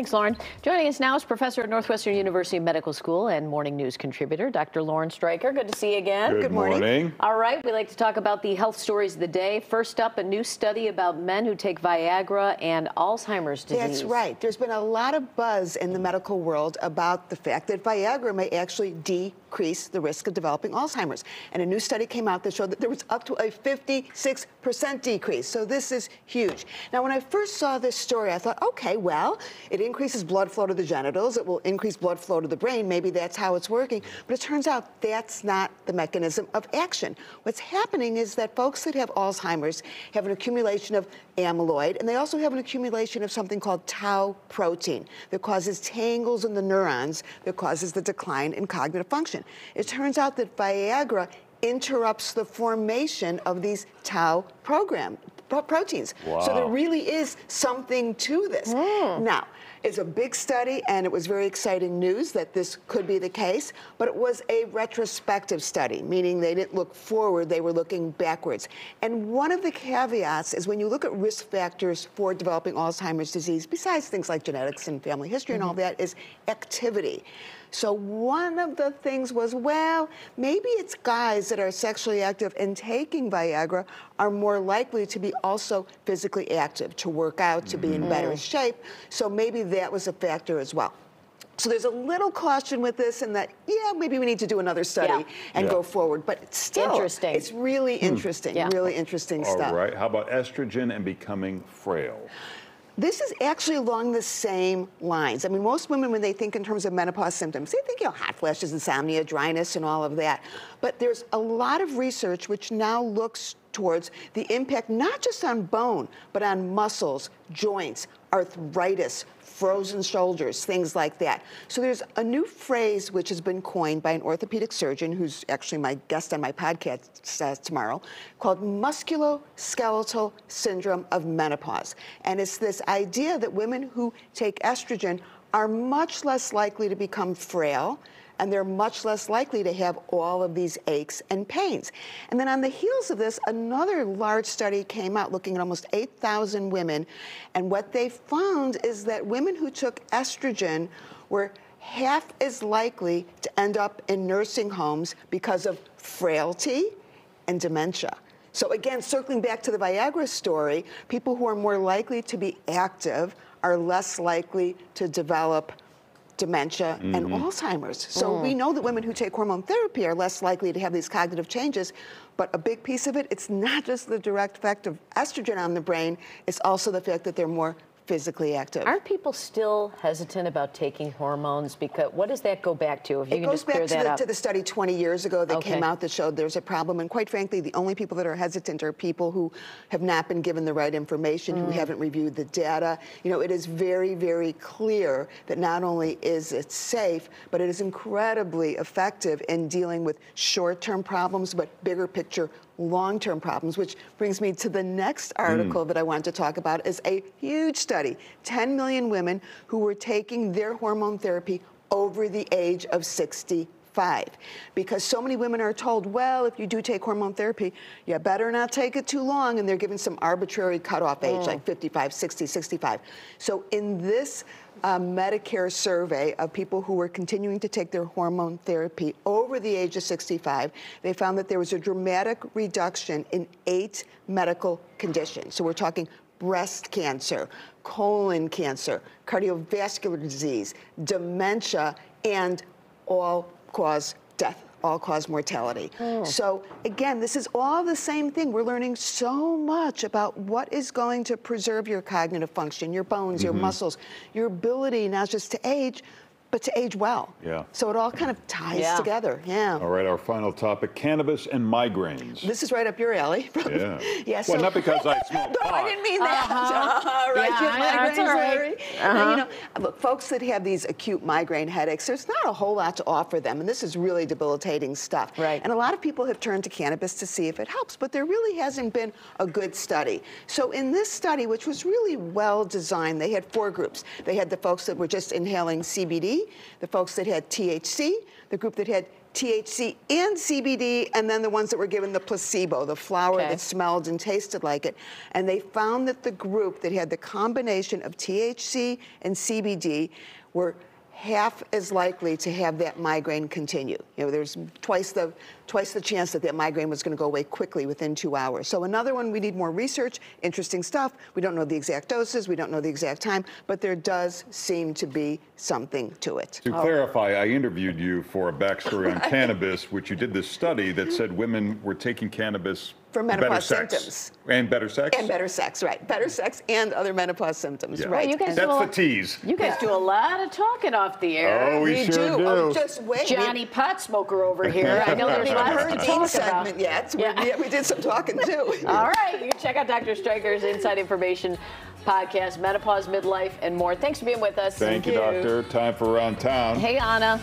Thanks, Lauren. Joining us now is professor at Northwestern University Medical School and Morning News contributor, Dr. Lauren Streicher. Good to see you again. Good morning. All right, we like to talk about the health stories of the day. First up, a new study about men who take Viagra and Alzheimer's disease. That's right. There's been a lot of buzz in the medical world about the fact that Viagra may actually decrease the risk of developing Alzheimer's. And a new study came out that showed that there was up to a 56% decrease. So this is huge. Now, when I first saw this story, I thought, okay, well, it increases blood flow to the genitals. It will increase blood flow to the brain. Maybe that's how it's working. But it turns out that's not the mechanism of action. What's happening is that folks that have Alzheimer's have an accumulation of amyloid, and they also have an accumulation of something called tau protein that causes tangles in the neurons that causes the decline in cognitive function. It turns out that Viagra interrupts the formation of these tau proteins. Wow. So there really is something to this. Now, it's a big study, and it was very exciting news that this could be the case, but it was a retrospective study, meaning they didn't look forward, they were looking backwards. And one of the caveats is when you look at risk factors for developing Alzheimer's disease, besides things like genetics and family history and all that, is activity. So one of the things was, well, maybe it's guys that are sexually active and taking Viagra are more likely to be also physically active, to work out, to be in better shape. So maybe that was a factor as well. So there's a little caution with this in that, yeah, maybe we need to do another study and go forward. But it's still, interesting. It's really interesting, really interesting stuff. All right. How about estrogen and becoming frail? This is actually along the same lines. I mean, most women, when they think in terms of menopause symptoms, they think, hot flashes, insomnia, dryness, and all of that. But there's a lot of research which now looks towards the impact not just on bone, but on muscles, joints, arthritis, frozen shoulders, things like that. So there's a new phrase which has been coined by an orthopedic surgeon who's actually my guest on my podcast tomorrow, called musculoskeletal syndrome of menopause. And it's this idea that women who take estrogen are much less likely to become frail, and they're much less likely to have all of these aches and pains. And then on the heels of this, another large study came out looking at almost 8,000 women, and what they found is that women who took estrogen were half as likely to end up in nursing homes because of frailty and dementia. So again, circling back to the Viagra story, people who are more likely to be active are less likely to develop dementia and Alzheimer's. So we know that women who take hormone therapy are less likely to have these cognitive changes, but a big piece of it, it's not just the direct effect of estrogen on the brain, it's also the fact that they're more physically active. Aren't people still hesitant about taking hormones? Because what does that go back to? If you it can goes just clear back that up. to the study 20 years ago that came out that showed there's a problem. And quite frankly, the only people that are hesitant are people who have not been given the right information, who haven't reviewed the data. You know, it is very, very clear that not only is it safe, but it is incredibly effective in dealing with short-term problems, but bigger picture long-term problems, which brings me to the next article that I want to talk about, is a huge study, 10 million women who were taking their hormone therapy over the age of 65. Because so many women are told, well, if you do take hormone therapy, you better not take it too long, and they're given some arbitrary cutoff age, like 55, 60, 65. So in this Medicare survey of people who were continuing to take their hormone therapy over the age of 65, they found that there was a dramatic reduction in 8 medical conditions. So we're talking breast cancer, colon cancer, cardiovascular disease, dementia, and all-cause death, all-cause mortality. So again, this is all the same thing. We're learning so much about what is going to preserve your cognitive function, your bones, your muscles, your ability not just to age, but to age well. Yeah. So it all kind of ties together. Yeah. All right, our final topic, cannabis and migraines. This is right up your alley. Yeah. So, well, not because I smoke pot. No, I didn't mean that. Yeah, that's all right. You know, look, folks that have these acute migraine headaches, there's not a whole lot to offer them, and this is really debilitating stuff. Right. And a lot of people have turned to cannabis to see if it helps, but there really hasn't been a good study. So in this study, which was really well designed, they had 4 groups. They had the folks that were just inhaling CBD, the folks that had THC, the group that had THC and CBD, and then the ones that were given the placebo, the flower Okay. that smelled and tasted like it. And they found that the group that had the combination of THC and CBD were half as likely to have that migraine continue. You know, there's twice the chance that migraine was going to go away quickly within 2 hours. So another one, we need more research, interesting stuff. We don't know the exact doses, we don't know the exact time, but there does seem to be something to it. To clarify, I interviewed you for a backstory on cannabis, which you did this study that said women were taking cannabis For better menopause sex. symptoms. And better sex? And better sex, right. Better sex and other menopause symptoms, Yeah. right. you guys That's do the tease. You guys do a lot of talking off the air. Oh, we sure do. Oh, just wait. Johnny Pot Smoker over here. I know there's We lots haven't to heard talk Dean's about. segment yet. Yeah. We did some talking too. All right, you can check out Dr. Stryker's Inside Information podcast, Menopause, Midlife, and more. Thanks for being with us. Thank you, doctor. Time for Around Town. Hey, Anna.